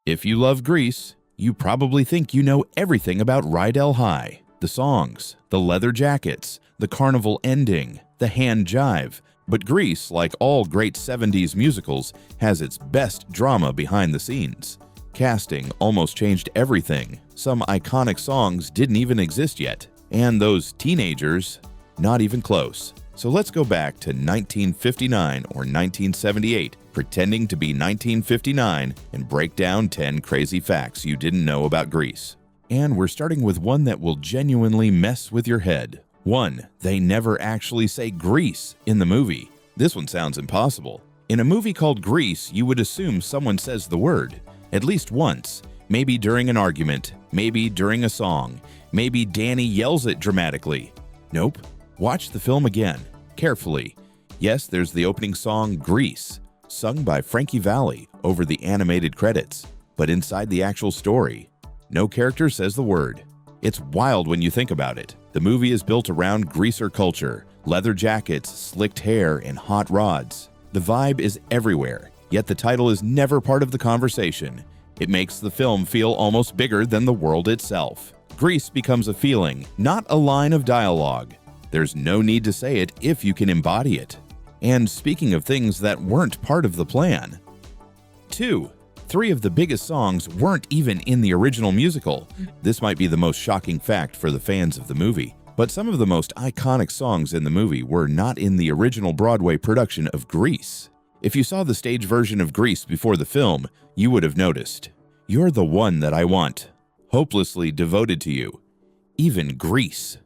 If you love Grease, you probably think you know everything about Rydell High. The songs, the leather jackets, the carnival ending, the hand jive. But Grease, like all great 70s musicals, has its best drama behind the scenes. Casting almost changed everything. Some iconic songs didn't even exist yet. And those teenagers, not even close. So let's go back to 1959 or 1978, pretending to be 1959, and break down 10 crazy facts you didn't know about Grease. And we're starting with one that will genuinely mess with your head. 1. They never actually say Grease in the movie. This one sounds impossible. In a movie called Grease, you would assume someone says the word, at least once. Maybe during an argument, maybe during a song, maybe Danny yells it dramatically. Nope. Watch the film again, carefully. Yes, there's the opening song, Grease, sung by Frankie Valli over the animated credits. But inside the actual story, no character says the word. It's wild when you think about it. The movie is built around greaser culture, leather jackets, slicked hair, and hot rods. The vibe is everywhere, yet the title is never part of the conversation. It makes the film feel almost bigger than the world itself. Grease becomes a feeling, not a line of dialogue. There's no need to say it if you can embody it. And speaking of things that weren't part of the plan. 2. 3 of the biggest songs weren't even in the original musical. This might be the most shocking fact for the fans of the movie, but some of the most iconic songs in the movie were not in the original Broadway production of Grease. If you saw the stage version of Grease before the film, you would have noticed. You're the one that I want. Hopelessly devoted to you. Even Grease.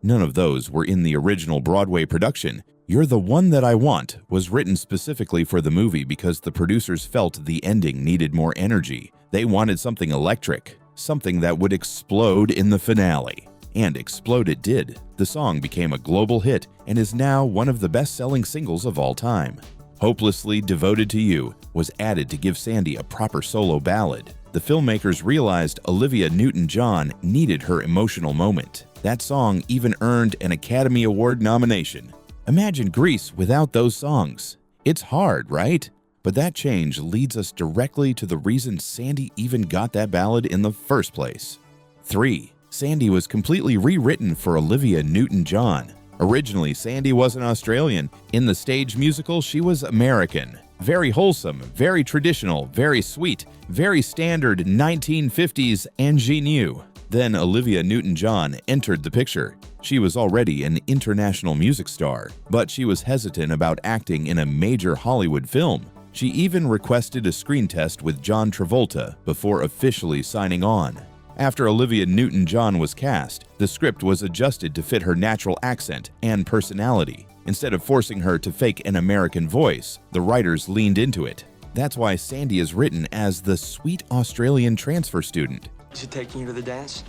None of those were in the original Broadway production. You're the One That I Want was written specifically for the movie because the producers felt the ending needed more energy. They wanted something electric, something that would explode in the finale. And explode it did. The song became a global hit and is now one of the best-selling singles of all time. Hopelessly Devoted to You was added to give Sandy a proper solo ballad. The filmmakers realized Olivia Newton-John needed her emotional moment. That song even earned an Academy Award nomination. Imagine Grease without those songs. It's hard, right? But that change leads us directly to the reason Sandy even got that ballad in the first place. 3. Sandy was completely rewritten for Olivia Newton-John. Originally, Sandy wasn't Australian. In the stage musical, she was American. Very wholesome, very traditional, very sweet, very standard 1950s ingenue. Then Olivia Newton-John entered the picture. She was already an international music star, but she was hesitant about acting in a major Hollywood film. She even requested a screen test with John Travolta before officially signing on. After Olivia Newton-John was cast, the script was adjusted to fit her natural accent and personality. Instead of forcing her to fake an American voice, the writers leaned into it. That's why Sandy is written as the sweet Australian transfer student. Is she taking you to the dance?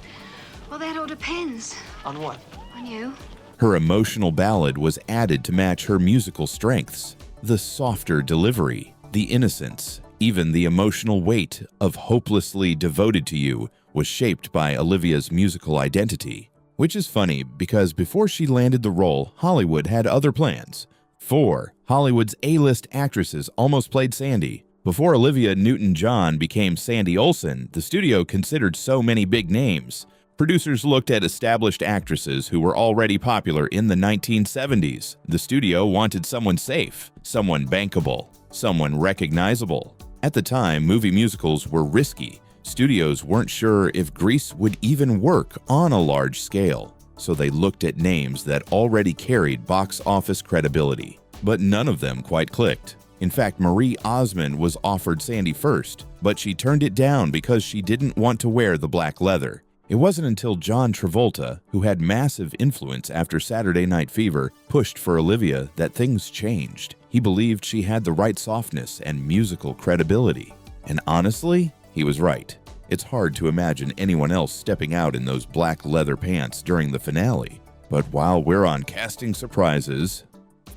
Well, that all depends. On what? On you. Her emotional ballad was added to match her musical strengths. The softer delivery, the innocence, even the emotional weight of Hopelessly Devoted to You was shaped by Olivia's musical identity. Which is funny because before she landed the role, Hollywood had other plans. 4. Hollywood's A-list actresses almost played Sandy. Before Olivia Newton-John became Sandy Olsen, the studio considered so many big names. Producers looked at established actresses who were already popular in the 1970s. The studio wanted someone safe, someone bankable, someone recognizable. At the time, movie musicals were risky. Studios weren't sure if Grease would even work on a large scale, so they looked at names that already carried box office credibility. But none of them quite clicked. In fact, Marie Osmond was offered Sandy first, but she turned it down because she didn't want to wear the black leather. It wasn't until John Travolta, who had massive influence after Saturday Night Fever, pushed for Olivia that things changed. He believed she had the right softness and musical credibility. And honestly, he was right. It's hard to imagine anyone else stepping out in those black leather pants during the finale. But while we're on casting surprises,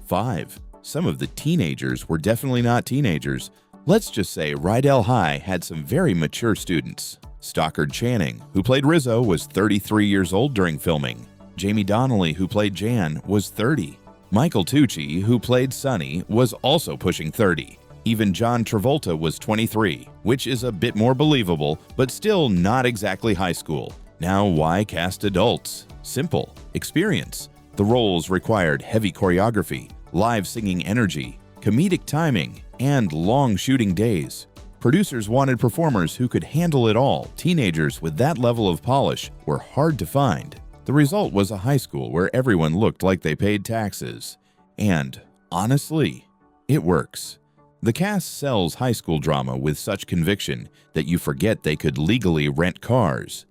5. Some of the teenagers were definitely not teenagers. Let's just say Rydell High had some very mature students. Stockard Channing, who played Rizzo, was 33 years old during filming. Jamie Donnelly, who played Jan, was 30. Michael Tucci, who played Sonny, was also pushing 30. Even John Travolta was 23, which is a bit more believable, but still not exactly high school. Now, why cast adults? Simple. Experience. The roles required heavy choreography, live singing energy, comedic timing, and long shooting days. Producers wanted performers who could handle it all. Teenagers with that level of polish were hard to find. The result was a high school where everyone looked like they paid taxes. And, honestly, it works. The cast sells high school drama with such conviction that you forget they could legally rent cars.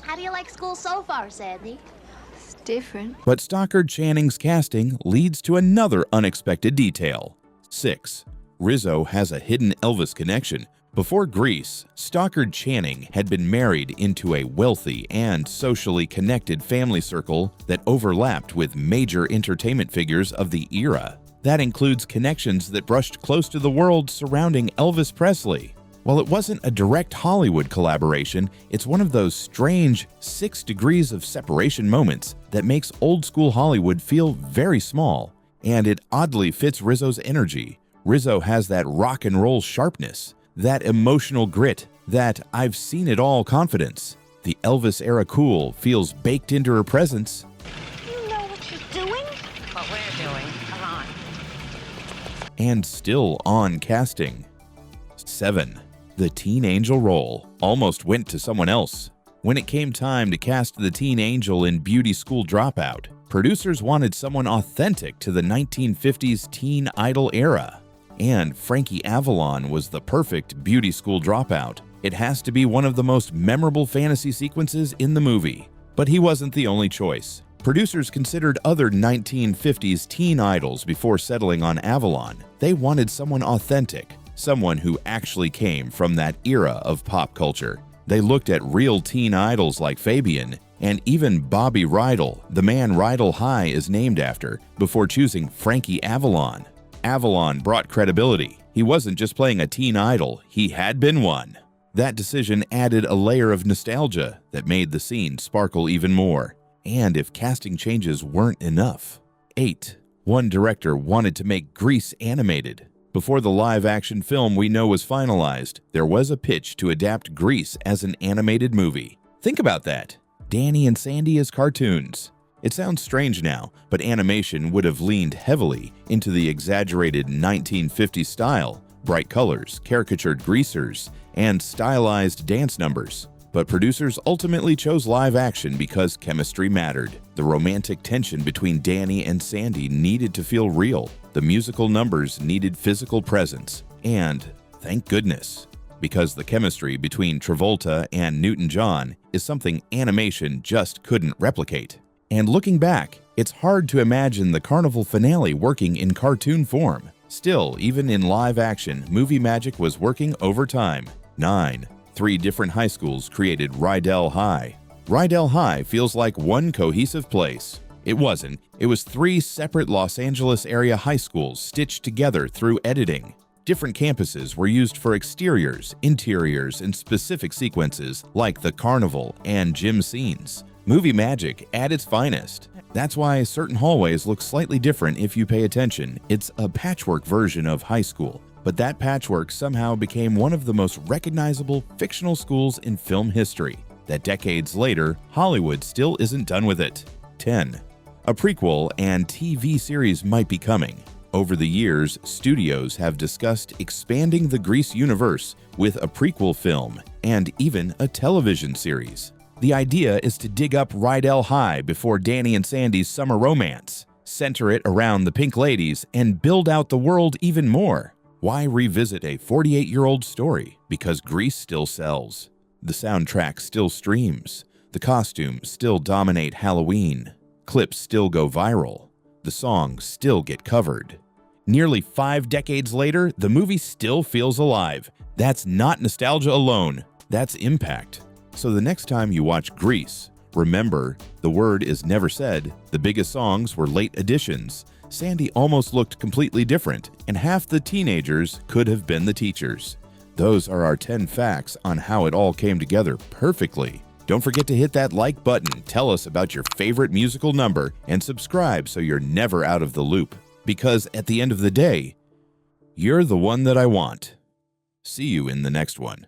How do you like school so far, Sandy? It's different. But Stockard Channing's casting leads to another unexpected detail. 6. Rizzo has a hidden Elvis connection. Before Grease, Stockard Channing had been married into a wealthy and socially connected family circle that overlapped with major entertainment figures of the era. That includes connections that brushed close to the world surrounding Elvis Presley. While it wasn't a direct Hollywood collaboration, it's one of those strange 6 degrees of separation moments that makes old-school Hollywood feel very small. And it oddly fits Rizzo's energy. Rizzo has that rock and roll sharpness, that emotional grit, that I've seen it all confidence. The Elvis-era cool feels baked into her presence. You know what she's doing? What we're doing. Come on. And still on casting. 7. The teen angel role almost went to someone else. When it came time to cast the teen angel in Beauty School Dropout, producers wanted someone authentic to the 1950s teen idol era. And Frankie Avalon was the perfect Beauty School Dropout. It has to be one of the most memorable fantasy sequences in the movie. But he wasn't the only choice. Producers considered other 1950s teen idols before settling on Avalon. They wanted someone authentic, someone who actually came from that era of pop culture. They looked at real teen idols like Fabian, and even Bobby Rydell, the man Rydell High is named after, before choosing Frankie Avalon. Avalon brought credibility. He wasn't just playing a teen idol, he had been one. That decision added a layer of nostalgia that made the scene sparkle even more. And if casting changes weren't enough. 8. One director wanted to make Grease animated. Before the live-action film we know was finalized, there was a pitch to adapt Grease as an animated movie. Think about that. Danny and Sandy as cartoons. It sounds strange now, but animation would have leaned heavily into the exaggerated 1950s style, bright colors, caricatured greasers, and stylized dance numbers. But producers ultimately chose live action because chemistry mattered. The romantic tension between Danny and Sandy needed to feel real. The musical numbers needed physical presence. And, thank goodness, because the chemistry between Travolta and Newton-John is something animation just couldn't replicate. And looking back, it's hard to imagine the carnival finale working in cartoon form. Still, even in live action, movie magic was working overtime. 9. 3 different high schools created Rydell High. Rydell High feels like one cohesive place. It wasn't. It was 3 separate Los Angeles area high schools stitched together through editing. Different campuses were used for exteriors, interiors, and specific sequences like the carnival and gym scenes. Movie magic at its finest. That's why certain hallways look slightly different if you pay attention. It's a patchwork version of high school. But that patchwork somehow became one of the most recognizable fictional schools in film history. That decades later, Hollywood still isn't done with it. 10. A prequel and TV series might be coming. Over the years, studios have discussed expanding the Grease universe with a prequel film and even a television series. The idea is to dig up Rydell High before Danny and Sandy's summer romance, center it around the Pink Ladies, and build out the world even more. Why revisit a 48-year-old story? Because Grease still sells. The soundtrack still streams. The costumes still dominate Halloween. Clips still go viral. The songs still get covered. Nearly 5 decades later, the movie still feels alive. That's not nostalgia alone. That's impact. So the next time you watch Grease, remember, the word is never said. The biggest songs were late additions. Sandy almost looked completely different, and half the teenagers could have been the teachers. Those are our 10 facts on how it all came together perfectly. Don't forget to hit that like button, tell us about your favorite musical number, and subscribe so you're never out of the loop. Because at the end of the day, You're the one that I want. See you in the next one.